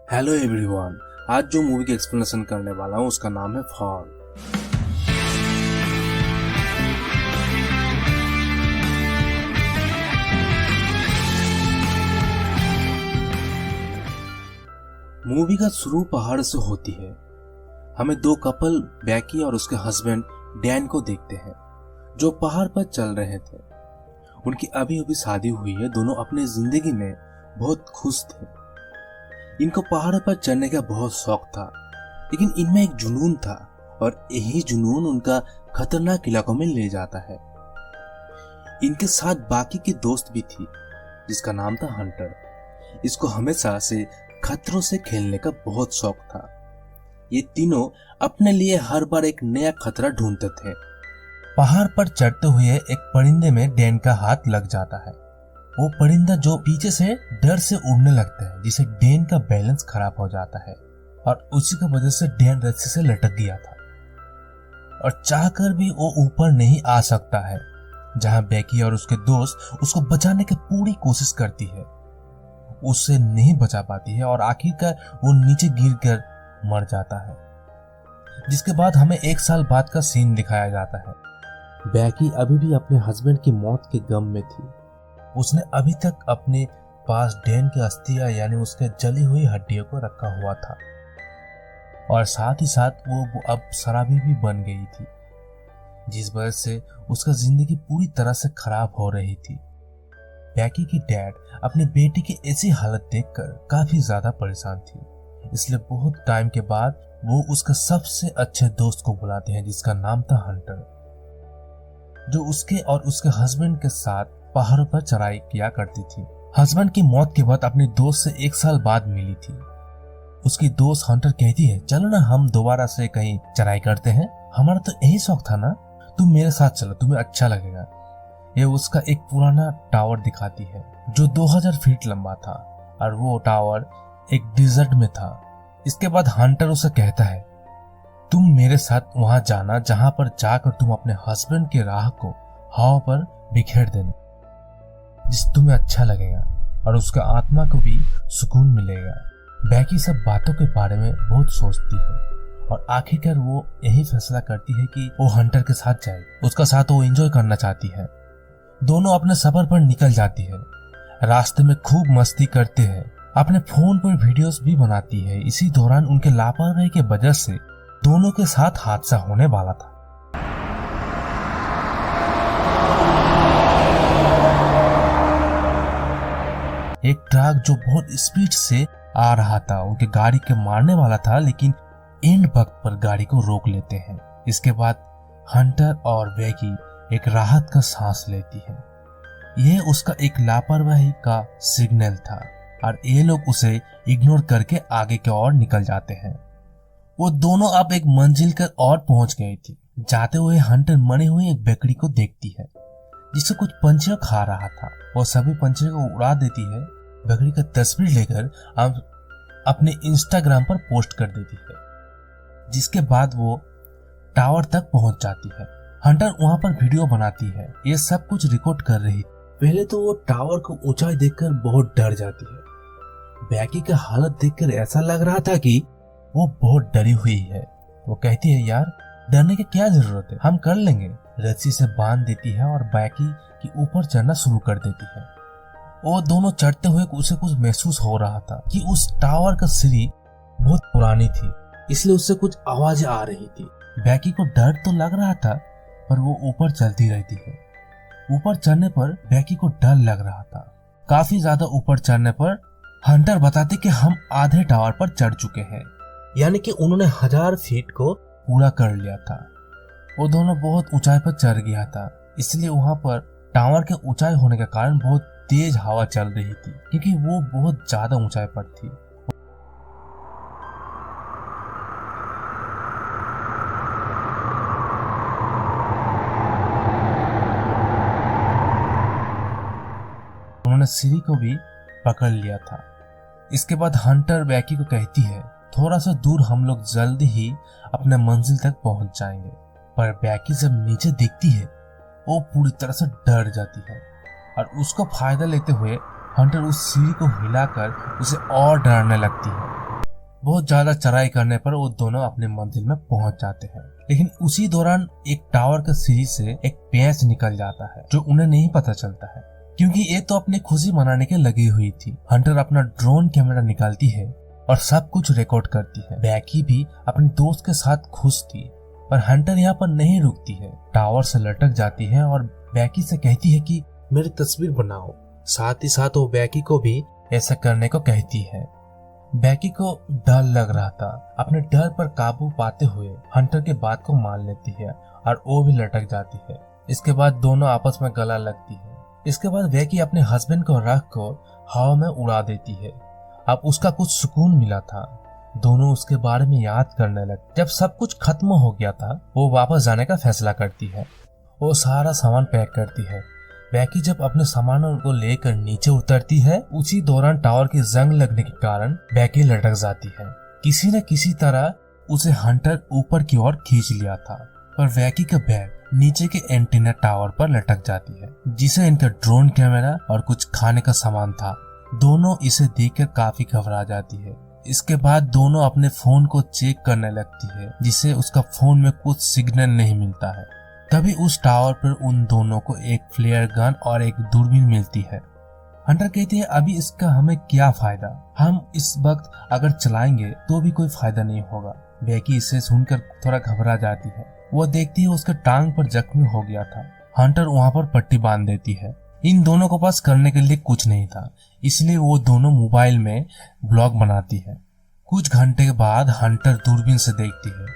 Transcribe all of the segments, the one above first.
Hello everyone. आज जो movie की एक्सप्लेनेशन करने वाला हूँ उसका नाम है फॉल। मूवी का शुरू पहाड़ से होती है। हमें दो कपल बैकी और उसके हस्बैंड डैन को देखते हैं जो पहाड़ पर चल रहे थे। उनकी अभी अभी शादी हुई है। दोनों अपनी जिंदगी में बहुत खुश थे। इनको पहाड़ों पर चढ़ने का बहुत शौक था, लेकिन इनमें एक जुनून था और यही जुनून उनका खतरनाक इलाकों में ले जाता है। इनके साथ बाकी की दोस्त भी थी जिसका नाम था हंटर। इसको हमेशा से खतरों से खेलने का बहुत शौक था। ये तीनों अपने लिए हर बार एक नया खतरा ढूंढते थे। पहाड़ पर चढ़ते हुए एक परिंदे में डैन का हाथ लग जाता है। वो परिंदा जो पीछे से डर से उड़ने लगता है, जिससे डैन का बैलेंस खराब हो जाता है और उसी की वजह से डैन रस्सी से लटक गया था और चाहकर भी वो ऊपर नहीं आ सकता है। जहां बेकी और उसके दोस्त उसको बचाने की पूरी कोशिश करती है, उससे नहीं बचा पाती है और आखिरकार वो नीचे गिरकर मर जाता है। जिसके बाद हमें 1 साल बाद का सीन दिखाया जाता है। बेकी अभी भी अपने हस्बैंड की मौत के गम में थी। उसने अभी तक अपने पास डैन की अस्थियां यानी उसके जली हुई हड्डियों को रखा हुआ था और साथ ही साथ वो अब शराबी भी बन गई थी, जिस वजह से उसका जिंदगी पूरी तरह से खराब हो रही थी। बेकी की डैड अपने बेटी की ऐसी हालत देखकर काफी ज्यादा परेशान थी, इसलिए बहुत टाइम के बाद वो उसके सबसे अच्छे दोस्त को बुलाते हैं जिसका नाम था हंटर, जो उसके और उसके हस्बैंड के साथ पहाड़ों पर चढ़ाई किया करती थी। हस्बैंड की मौत के बाद अपने दोस्त से 1 साल बाद मिली थी। उसकी दोस्त हंटर कहती है, चलो ना हम दोबारा से कहीं चढ़ाई करते हैं, हमारा तो यही शौक था ना, तुम मेरे साथ चलो, तुम्हें अच्छा लगेगा। ये उसका एक पुराना टावर दिखाती है जो 2000 फीट लंबा था और वो टावर एक डिजर्ट में था। इसके बाद हंटर उसे कहता है, तुम मेरे साथ वहां जाना जहां पर जाकर तुम अपने हस्बैंड के राह को हवा पर बिखेर देना, जिससे तुम्हें अच्छा लगेगा और उसका आत्मा को भी सुकून मिलेगा। बेकी सब बातों के बारे में बहुत सोचती है और आखिरकार वो यही फैसला करती है कि वो हंटर के साथ जाए। उसका साथ वो एंजॉय करना चाहती है। दोनों अपने सफर पर निकल जाती है। रास्ते में खूब मस्ती करते हैं, अपने फोन पर वीडियोस भी बनाती है। इसी दौरान उनके लापरवाही के वजह से दोनों के साथ हादसा होने वाला था। एक ट्रक जो बहुत स्पीड से आ रहा था उनके गाड़ी के मारने वाला था, लेकिन एंड वक्त पर गाड़ी को रोक लेते हैं। इसके बाद हंटर और बेकी एक राहत का सांस लेती है। यह उसका एक लापरवाही का सिग्नल था और ये लोग उसे इग्नोर करके आगे की ओर निकल जाते हैं। वो दोनों अब एक मंजिल पर और पहुंच गई थी। जाते हुए हंटर मरी हुई एक बकरी को देखती है जिसे कुछ पंछियों खा रहा था। वो सभी पंछियों को उड़ा देती है। बकरी का तस्वीर लेकर अपने इंस्टाग्राम पर पोस्ट कर देती है। जिसके बाद वो टावर तक पहुंच जाती है। हंटर वहां पर वीडियो बनाती है, ये सब कुछ रिकॉर्ड कर रही। पहले तो वो टावर को ऊंचाई देखकर बहुत डर जाती है। बेकी की हालत देखकर ऐसा लग रहा था कि वो बहुत डरी हुई है। वो कहती है, यार डरने की क्या जरूरत है, हम कर लेंगे। रस्सी से बांध देती है और बेकी की ऊपर चढ़ना शुरू कर देती है। वो दोनों चढ़ते हुए उसे कुछ महसूस हो रहा था कि उस टावर का सीढ़ी बहुत पुरानी थी, इसलिए उससे कुछ आवाजें आ रही थी। बेकी को डर तो लग रहा था पर वो ऊपर चलती रहती है। ऊपर चढ़ने पर बेकी को डर लग रहा था। काफी ज्यादा ऊपर चढ़ने पर हंटर बताते कि हम आधे टावर पर चढ़ चुके हैं, यानी कि उन्होंने 1000 फीट को पूरा कर लिया था। वो दोनों बहुत ऊंचाई पर चढ़ गया था, इसलिए वहां पर टावर के ऊंचाई होने के कारण बहुत तेज हवा चल रही थी क्योंकि वो बहुत ज्यादा ऊंचाई पर थी। उन्होंने सीढ़ी को भी पकड़ लिया था। इसके बाद हंटर बेकी को कहती है, थोड़ा सा दूर हम लोग जल्दी ही अपने मंजिल तक पहुंच जाएंगे। पर बेकी जब नीचे देखती है वो पूरी तरह से डर जाती है और उसको फायदा लेते हुए हंटर उस सीढ़ी को हिलाकर उसे और डराने लगती है। बहुत ज्यादा चढ़ाई करने पर वो दोनों अपने मंजिल में पहुंच जाते हैं। लेकिन उसी दौरान एक टावर के सीढ़ी से एक पेंच निकल जाता है जो उन्हें नहीं पता चलता है, क्योंकि ये तो अपनी खुशी मनाने के लगी हुई थी। हंटर अपना ड्रोन कैमरा निकालती है और सब कुछ रिकॉर्ड करती है। बैकी भी अपने दोस्त के साथ खुश थी, पर हंटर यहाँ पर नहीं रुकती है। टावर से लटक जाती है और बैकी से कहती है कि मेरी तस्वीर बनाओ। साथ ही साथ वो बैकी को भी ऐसा करने को कहती है। बैकी को डर लग रहा था। अपने डर पर काबू पाते हुए हंटर के बात को मान लेती है और वो भी लटक जाती है। इसके बाद दोनों आपस में गला लगती है। इसके बाद बैकी अपने हस्बैंड को रख कर हवा में उड़ा देती है। अब उसका कुछ सुकून मिला था। दोनों उसके बारे में याद करने लगे। जब सब कुछ खत्म हो गया था, वो वापस जाने का फैसला करती है। वो सारा सामान पैक करती है। बैकी जब अपने सामानों को लेकर नीचे उतरती है, उसी दौरान टावर की जंग लगने के कारण बैकी लटक जाती है। किसी न किसी तरह उसे हंटर ऊपर की ओर खींच लिया था, पर बैकी का बैग नीचे के एंटीना टावर पर लटक जाती है, जिसे इनका ड्रोन कैमरा और कुछ खाने का सामान था। दोनों इसे देखकर काफी घबरा जाती है। इसके बाद दोनों अपने फोन को चेक करने लगती है, जिसे उसका फोन में कुछ सिग्नल नहीं मिलता है। तभी उस टावर पर उन दोनों को एक फ्लेयर गन और एक दूरबीन मिलती है। हंटर कहती है अभी इसका हमें क्या फायदा, हम इस वक्त अगर चलाएंगे तो भी कोई फायदा नहीं होगा। बैकी इसे सुनकर थोड़ा घबरा जाती है। वो देखती है उसके टांग पर जख्मी हो गया था। हंटर वहाँ पर पट्टी बांध देती है। इन दोनों के पास करने के लिए कुछ नहीं था, इसलिए वो दोनों मोबाइल में ब्लॉग बनाती है। कुछ घंटे के बाद हंटर दूरबीन से देखती है,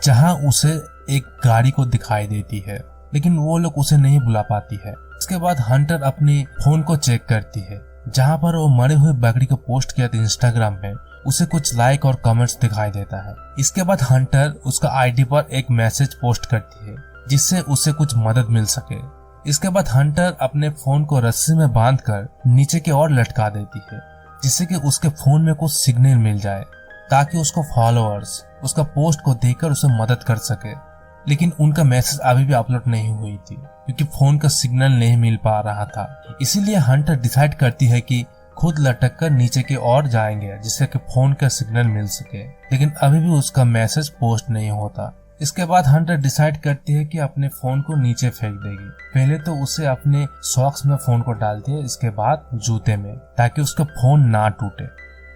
जहां उसे एक गाड़ी को दिखाई देती है, लेकिन वो लोग उसे नहीं बुला पाती है। इसके बाद हंटर अपने फोन को चेक करती है, जहां पर वो मरे हुए बकरी को पोस्ट किया था इंस्टाग्राम में। उसे कुछ लाइक और कमेंट्स दिखाई देता है। इसके बाद हंटर उसका आईडी पर एक मैसेज पोस्ट करती है, जिससे उसे कुछ मदद मिल सके। इसके बाद हंटर अपने फोन को रस्सी में बांधकर नीचे की ओर लटका देती है, जिससे कि उसके फोन में कुछ सिग्नल मिल जाए, ताकि उसको फॉलोअर्स उसका पोस्ट को देखकर उसे मदद कर सके। लेकिन उनका मैसेज अभी भी अपलोड नहीं हुई थी, क्योंकि फोन का सिग्नल नहीं मिल पा रहा था। इसीलिए हंटर डिसाइड करती है कि खुद लटक कर नीचे की ओर जाएंगे, जिससे कि फोन का सिग्नल मिल सके। लेकिन अभी भी उसका मैसेज पोस्ट नहीं होता। इसके बाद हंटर डिसाइड करती है कि अपने फोन को नीचे फेंक देगी। पहले तो उसे अपने सॉक्स में फोन को डालती है, इसके बाद जूते में, ताकि उसका फोन ना टूटे।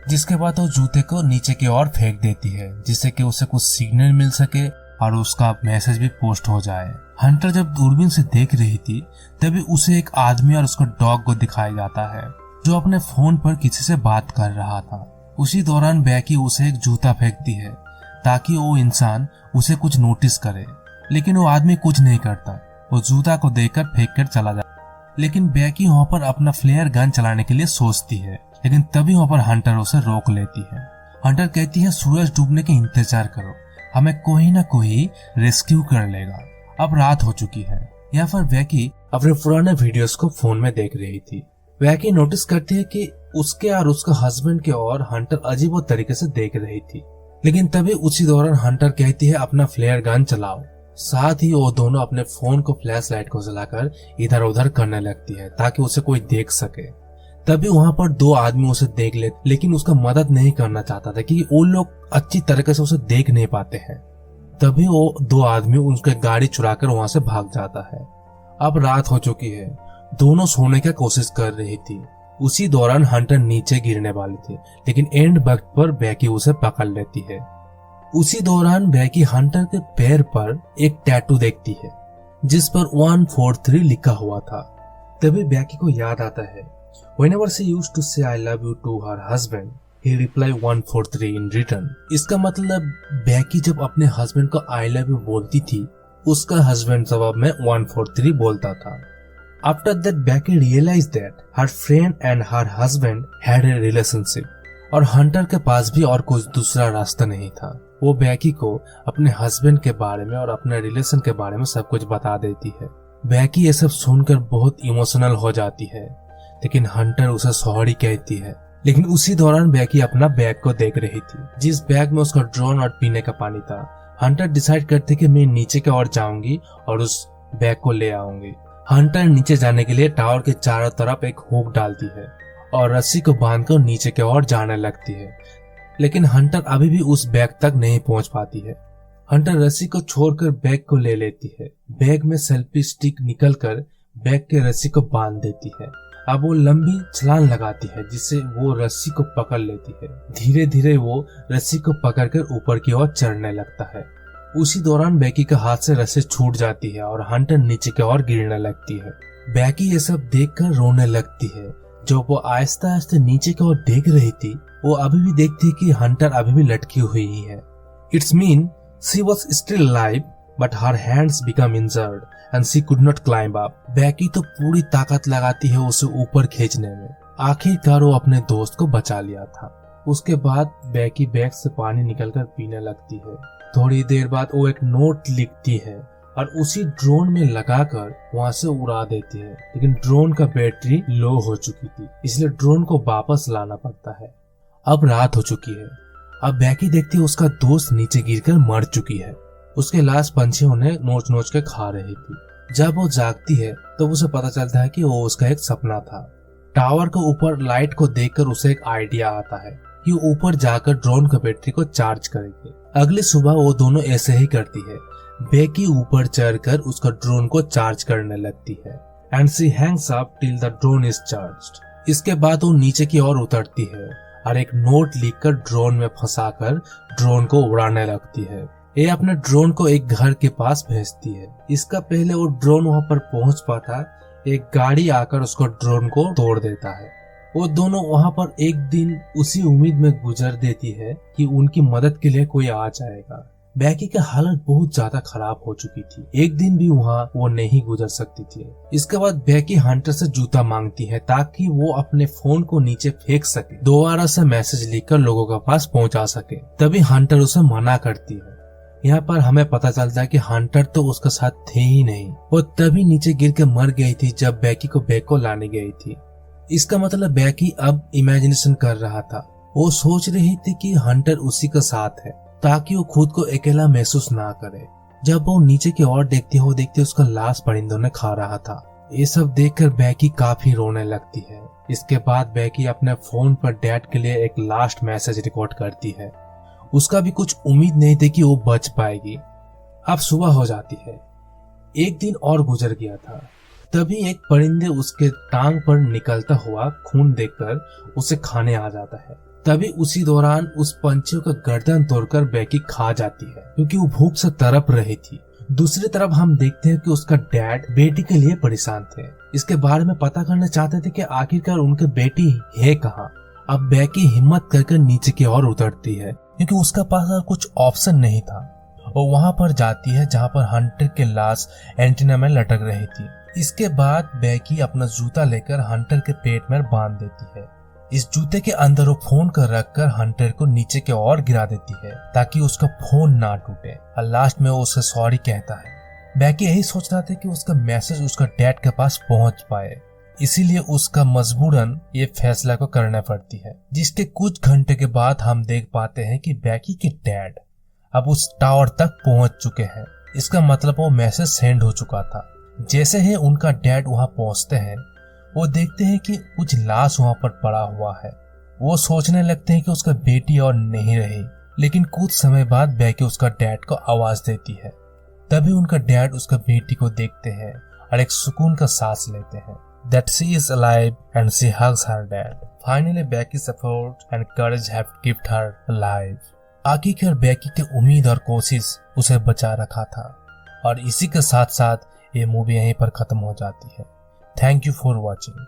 जिसके बाद वो जूते को नीचे की ओर फेंक देती है, जिससे कि उसे कुछ सिग्नल मिल सके और उसका मैसेज भी पोस्ट हो जाए। हंटर जब दूरबीन से देख रही थी, तभी उसे एक आदमी और उसका डॉग को दिखाया जाता है, जो अपने फोन पर किसी से बात कर रहा था। उसी दौरान बैकी उसे एक जूता फेंकती है, ताकि वो इंसान उसे कुछ नोटिस करे, लेकिन वो आदमी कुछ नहीं करता। वो जूता को देखकर फेंक कर चला जाता। लेकिन बैकी वहाँ पर अपना फ्लेयर गन चलाने के लिए सोचती है, लेकिन तभी वहाँ पर हंटर उसे रोक लेती है। हंटर कहती है सूरज डूबने के इंतजार करो, हमें कोई ना कोई रेस्क्यू कर लेगा। अब रात हो चुकी है। यहाँ पर बैकी अपने पुराने वीडियोस को फोन में देख रही थी। बैकी नोटिस करती है कि उसके और उसका हस्बैंड के और हंटर अजीब तरीके से देख रही थी। लेकिन तभी उसी दौरान हंटर कहती है अपना फ्लेयर गन चलाओ। साथ ही वो दोनों अपने फोन को फ्लैश लाइट को जलाकर इधर उधर करने लगती है, ताकि उसे कोई देख सके। तभी वहाँ पर दो आदमी उसे देख लेते, लेकिन उसका मदद नहीं करना चाहता था, कि वो लोग अच्छी तरीके से उसे देख नहीं पाते हैं। तभी वो दो आदमी उसके गाड़ी चुराकर वहाँ से भाग जाता है। अब रात हो चुकी है। दोनों सोने की कोशिश कर रही थी। उसी दौरान हंटर नीचे गिरने वाली थी, लेकिन एंड वक्त पर बैकी उसे पकड़ लेती है। उसी दौरान बैकी हंटर के पैर पर एक टैटू देखती है, जिस पर 143 लिखा हुआ था। तभी बैकी को याद आता है, whenever she used to say I love you to her husband, he replied 143 in return। इसका मतलब बैकी जब अपने हस्बैंड को I love you बोलती थी, उसका हस्बैंड जवाब में 143 बोलता था। After that, Becky realized that her friend and her husband had a relationship, और हंटर के पास भी और कुछ दूसरा रास्ता नहीं था। वो बैकी को अपने हस्बैंड के बारे में और अपने रिलेशन के बारे में सब कुछ बता देती है। बैकी ये सब सुनकर बहुत इमोशनल हो जाती है, लेकिन हंटर उसे सॉरी कहती है। लेकिन उसी दौरान बैकी अपना बैग को देख रही थी, जिस बैग में उसका ड्रोन और पीने का पानी था। हंटर डिसाइड करते कि मैं नीचे की ओर जाऊंगी और उस बैग को ले आऊंगी। हंटर नीचे जाने के लिए टावर के चारों तरफ एक हुक डालती है और रस्सी को बांधकर नीचे की ओर जाने लगती है। लेकिन हंटर अभी भी उस बैग तक नहीं पहुंच पाती है। हंटर रस्सी को छोड़कर बैग को ले लेती है। बैग में सेल्फी स्टिक निकलकर बैग के रस्सी को बांध देती है। अब वो लंबी छलांग लगाती है जिससे वो रस्सी को पकड़ लेती है। धीरे धीरे वो रस्सी को पकड़कर ऊपर की ओर चढ़ने लगता है। उसी दौरान बैकी के हाथ से रस्सी छूट जाती है और हंटर नीचे की ओर गिरने लगती है। बैकी ये सब देखकर रोने लगती है। जब वो आहिस्ता आहिस्ता नीचे की ओर देख रही थी, वो अभी भी देखती है कि हंटर अभी भी लटकी हुई ही है। It's mean she was still alive but her hands become injured and she could not climb up. बैकी तो पूरी ताकत लगाती है उसे ऊपर खींचने में। आखिरकार वो अपने दोस्त को बचा लिया था। उसके बाद बैकी बैग से पानी निकलकर पीने लगती है। थोड़ी देर बाद वो एक नोट लिखती है और उसी ड्रोन में लगाकर वहां से उड़ा देती है। लेकिन ड्रोन का बैटरी लो हो चुकी थी, इसलिए ड्रोन को वापस लाना पड़ता है। अब रात हो चुकी है। अब बैकी देखती है उसका दोस्त नीचे गिरकर मर चुकी है। उसके लाश पंछी उन्हें नोच नोच के खा रही थी। जब वो जागती है तो उसे पता चलता है कि वो उसका एक सपना था। टावर के ऊपर लाइट को देखकर उसे एक आइडिया आता है कि ऊपर जाकर ड्रोन का बैटरी को चार्ज करेगी। अगली सुबह वो दोनों ऐसे ही करती है। बैकी ऊपर चढ़कर उसका ड्रोन को चार्ज करने लगती है and she Hanks up till the drone is charged. इसके बाद वो नीचे की ओर उतरती है और एक नोट लिखकर ड्रोन में फंसाकर ड्रोन को उड़ाने लगती है। ये अपने ड्रोन को एक घर के पास भेजती है। इसका पहले वो ड्रोन वहां पर पहुंच पाता, एक गाड़ी आकर उसको ड्रोन को तोड़ देता है। वो दोनों वहां पर एक दिन उसी उम्मीद में गुजर देती है कि उनकी मदद के लिए कोई आ जाएगा। बैकी की हालत बहुत ज्यादा खराब हो चुकी थी। एक दिन भी वहां वो नहीं गुजर सकती थी। इसके बाद बैकी हंटर से जूता मांगती है ताकि वो अपने फोन को नीचे फेंक सके, दोबारा से मैसेज लिखकर लोगों के पास पहुंचा सके। तभी हंटर उसे मना करती है। यहाँ पर हमें पता चलता है कि हंटर तो उसके साथ थे ही नहीं। वो तभी नीचे गिर के मर गई थी जब बैकी को बैग को लाने गई थी। इसका मतलब बैकी अब इमेजिनेशन कर रहा था। वो सोच रही थी कि हंटर उसी के साथ है ताकि वो खुद को अकेला महसूस ना करे। जब वो नीचे की ओर देखती है, वो देखती है उसका लाश परिंदों ने खा रहा था। ये सब देखकर बैकी काफी रोने लगती है। इसके बाद बैकी अपने फोन पर डैड के लिए एक लास्ट मैसेज रिकॉर्ड करती है। उसका भी कुछ उम्मीद नहीं थी कि वो बच पाएगी। अब सुबह हो जाती है। एक दिन और गुजर गया था। तभी एक परिंदे उसके टांग पर निकलता हुआ खून देखकर उसे खाने आ जाता है। तभी उसी दौरान उस पंछियों का गर्दन तोड़कर बैकी खा जाती है क्योंकि वो भूख से तड़प रही थी। दूसरी तरफ हम देखते हैं कि उसका डैड बेटी के लिए परेशान थे। इसके बारे में पता करना चाहते थे कि आखिरकार उनकी बेटी है कहाँ। अब बैकी हिम्मत करके नीचे की ओर उतरती है क्योंकि उसका पास और कुछ ऑप्शन नहीं था। वो वहां पर जाती है जहां पर हंटर के लाश एंटीना में लटक रही थी। इसके बाद बैकी अपना जूता लेकर हंटर के पेट में बांध देती है। इस जूते के अंदर वो फोन को रखकर हंटर को नीचे की ओर गिरा देती है ताकि उसका फोन ना टूटे। और लास्ट में वो उसे सॉरी कहता है। बैकी यही सोच रहा था कि उसका मैसेज उसका डैड के पास पहुंच पाए, इसीलिए उसका मजबूरन ये फैसला को करना पड़ती है। जिसके कुछ घंटे के बाद हम देख पाते हैं कि बैकी के डैड अब उस टावर तक पहुंच चुके हैं। इसका मतलब वो मैसेज सेंड हो चुका था। जैसे ही उनका डैड वहां पहुंचते हैं, वो देखते हैं कि कुछ लाश वहां पर पड़ा हुआ है। वो सोचने लगते हैं कि उसका बेटी और नहीं रही। लेकिन कुछ समय बाद बैकी उसका डैड को आवाज देती है। तभी उनका डैड उसका बेटी को देखते हैं और एक सुकून का सांस लेते हैं। That she is alive and she hugs her dad. Finally, Becky's effort and courage have kept her alive. आखिरकार बैकी की उम्मीद और कोशिश उसे बचा रखा था। और इसी के साथ साथ ये मूवी यहीं पर खत्म हो जाती है। Thank you for watching.